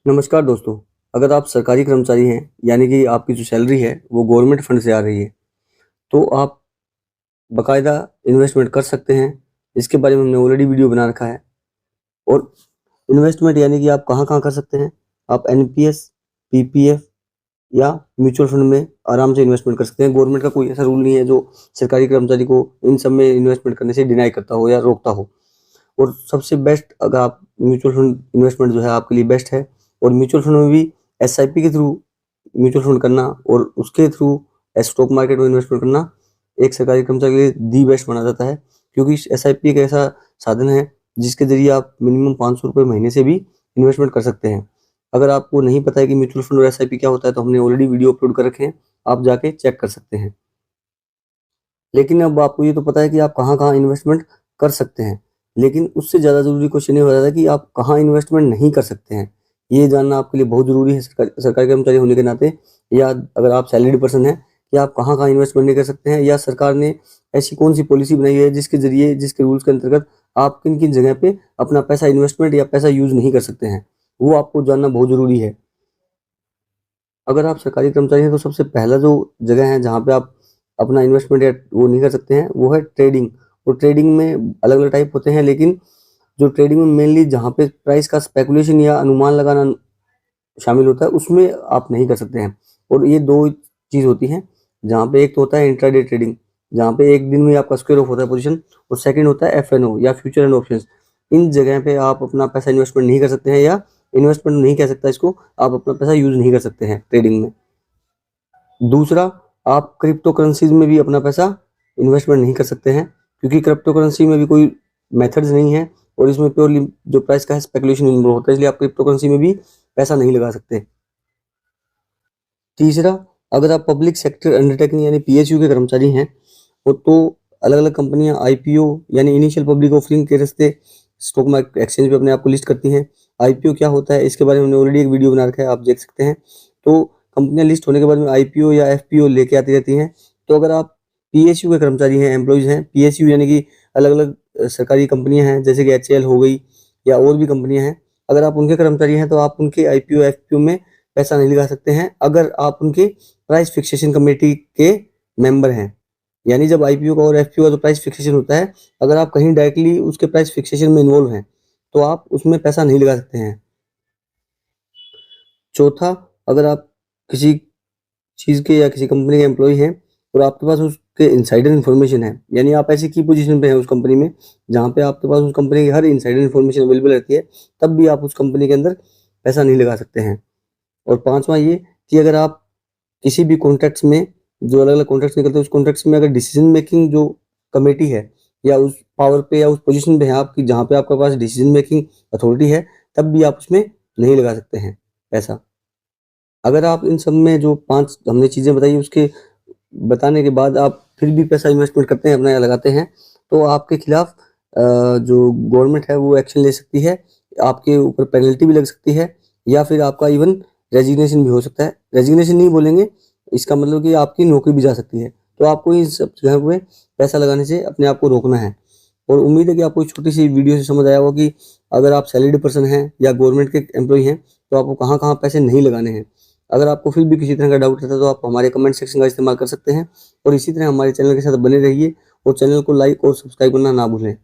नमस्कार दोस्तों। अगर आप सरकारी कर्मचारी हैं, यानी कि आपकी जो सैलरी है वो गवर्नमेंट फंड से आ रही है, तो आप बाकायदा इन्वेस्टमेंट कर सकते हैं। इसके बारे में हमने ऑलरेडी वीडियो बना रखा है। और इन्वेस्टमेंट यानी कि आप कहाँ-कहाँ कर सकते हैं। आप एनपीएस, पीपीएफ या म्यूचुअल फंड में आराम से इन्वेस्टमेंट कर सकते हैं। गवर्नमेंट का कोई ऐसा रूल नहीं है जो सरकारी कर्मचारी को इन सब में इन्वेस्टमेंट करने से डिनाई करता हो या रोकता हो। और सबसे बेस्ट, अगर आप म्यूचुअल फंड इन्वेस्टमेंट जो है आपके लिए बेस्ट है। और म्यूचुअल फंड में भी एसआईपी के थ्रू म्यूचुअल फंड करना और उसके थ्रू स्टॉक मार्केट में इन्वेस्टमेंट करना एक सरकारी कर्मचारी के लिए दी बेस्ट माना जाता है, क्योंकि एसआईपी एक ऐसा साधन है जिसके जरिए आप मिनिमम 500 रुपये महीने से भी इन्वेस्टमेंट कर सकते हैं। अगर आपको नहीं पता है कि म्यूचुअल फंड और एसआईपी क्या होता है, तो हमने ऑलरेडी वीडियो अपलोड कर रखे हैं, आप जाके चेक कर सकते हैं। लेकिन अब आपको ये तो पता है कि आप कहाँ-कहाँ इन्वेस्टमेंट कर सकते हैं, लेकिन उससे ज़्यादा ज़रूरी क्वेश्चन ये हो जाता है कि आप कहाँ इन्वेस्टमेंट नहीं कर सकते हैं। ये जानना आपके लिए बहुत ज़रूरी है सरकारी कर्मचारी होने के नाते, या अगर आप सैलरीड पर्सन हैं, कि आप कहाँ-कहाँ इन्वेस्टमेंट नहीं कर सकते हैं, या सरकार ने ऐसी कौन-सी पॉलिसी बनाई है जिसके ज़रिए, जिसके रूल्स के अंतर्गत आप किन-किन जगह पे अपना पैसा इन्वेस्टमेंट या पैसा यूज़ नहीं कर सकते हैं। वो आपको जानना बहुत ज़रूरी है। अगर आप सरकारी कर्मचारी हैं, तो सबसे पहला जो जगह है जहाँ पे आप अपना इन्वेस्टमेंट या वो नहीं कर सकते हैं, वो है ट्रेडिंग। और ट्रेडिंग में अलग-अलग टाइप होते हैं, लेकिन जो ट्रेडिंग में मेनली जहाँ पे प्राइस का स्पेकुलेशन या अनुमान लगाना शामिल होता है, उसमें आप नहीं कर सकते हैं। और ये 2 चीज़ होती हैं, जहाँ पे एक तो होता है इंट्राडे ट्रेडिंग, जहाँ पे एक दिन में आपका स्क्वायर ऑफ होता है पोज़ीशन, और सेकंड होता है एफएनओ या फ्यूचर एंड ऑप्शंस। इन जगह पे आप अपना पैसा इन्वेस्टमेंट नहीं कर सकते हैं, या इन्वेस्टमेंट नहीं कह सकता इसको, आप अपना पैसा यूज़ नहीं कर सकते हैं ट्रेडिंग में। दूसरा, आप क्रिप्टो करेंसीज़ में भी अपना पैसा इन्वेस्टमेंट नहीं कर सकते हैं, क्योंकि क्रिप्टो करेंसी में भी कोई मेथड्स नहीं है, और इसमें प्योरली जो प्राइस का है स्पेकुलेशन इन्वॉल्व होता है, इसलिए आप क्रिप्टो करेंसी में भी पैसा नहीं लगा सकते। तीसरा, अगर आप पब्लिक सेक्टर अंडरटेकिंग यानी पीएसयू के कर्मचारी हैं, वो तो अलग-अलग कंपनियाँ आईपीओ यानी इनिशियल पब्लिक ऑफरिंग के रास्ते स्टॉक मार्केट एक्सचेंज पे अपने आप को लिस्ट करती हैं। आईपीओ क्या होता है, इसके बारे में हमने ऑलरेडी एक वीडियो बना रखा है, आप देख सकते हैं। तो कंपनियाँ लिस्ट होने के बाद में आईपीओ या एफपीओ लेके आती रहती हैं। तो अगर आप पीएसयू के कर्मचारी हैं, एम्प्लॉइज़ हैं, पीएसयू यानी कि अलग-अलग सरकारी कंपनियाँ हैं, जैसे कि एचएएल हो गई या और भी कंपनियाँ हैं। अगर आप उनके कर्मचारी हैं, तो आप उनके आईपीओ, एफपीओ में पैसा नहीं लगा सकते हैं, अगर आप उनके प्राइस फिक्सेशन कमेटी के मेंबर हैं। यानी जब आईपीओ का और एफपीओ का जो प्राइस फिक्सेशन होता है, अगर आप कहीं डायरेक्टली उसके प्राइस फिक्सेशन में इन्वॉल्व हैं, तो आप उसमें पैसा नहीं लगा सकते हैं। चौथा, अगर आप किसी चीज़ के या किसी कंपनी के एम्प्लॉयी हैं और आपके पास उसके इनसाइडर इन्फॉर्मेशन है, यानी आप ऐसी की पोजीशन पे हैं उस कंपनी में, जहाँ पे आपके पास उस कंपनी की हर इनसाइडर इन्फॉर्मेशन अवेलेबल रहती है, तब भी आप उस कंपनी के अंदर पैसा नहीं लगा सकते हैं। और पाँचवाँ ये कि अगर आप किसी भी कॉन्ट्रैक्ट्स में, जो अलग-अलग कॉन्ट्रैक्ट्स निकलते हैं, उस कॉन्ट्रैक्ट्स में अगर डिसीजन मेकिंग जो कमेटी है, या उस पावर पे या उस पोजीशन पे हैं आप कि जहाँ पे आपके पास डिसीजन मेकिंग अथॉरिटी है, तब भी आप उसमें नहीं लगा सकते हैं पैसा। अगर आप इन सब में जो 5 हमने चीज़ें बताई, उसके बताने के बाद आप फिर भी पैसा इन्वेस्टमेंट करते हैं, अपना लगाते हैं, तो आपके खिलाफ जो गवर्नमेंट है वो एक्शन ले सकती है, आपके ऊपर पेनल्टी भी लग सकती है, या फिर आपका इवन रेजिग्नेशन भी हो सकता है। रेजिग्नेशन नहीं बोलेंगे, इसका मतलब कि आपकी नौकरी भी जा सकती है। तो आपको इन सब जगह पे पैसा लगाने से अपने आप को रोकना है। और उम्मीद है कि आपको इस छोटी सी वीडियो से समझ आया होगा कि अगर आप सैलरीड पर्सन हैं या गवर्नमेंट के एम्प्लॉई हैं, तो आपको कहाँ-कहाँ पैसे नहीं लगाने हैं। अगर आपको फिर भी किसी तरह का डाउट रहता है, तो आप हमारे कमेंट सेक्शन का इस्तेमाल कर सकते हैं, और इसी तरह हमारे चैनल के साथ बने रहिए, और चैनल को लाइक और सब्सक्राइब करना ना भूलें।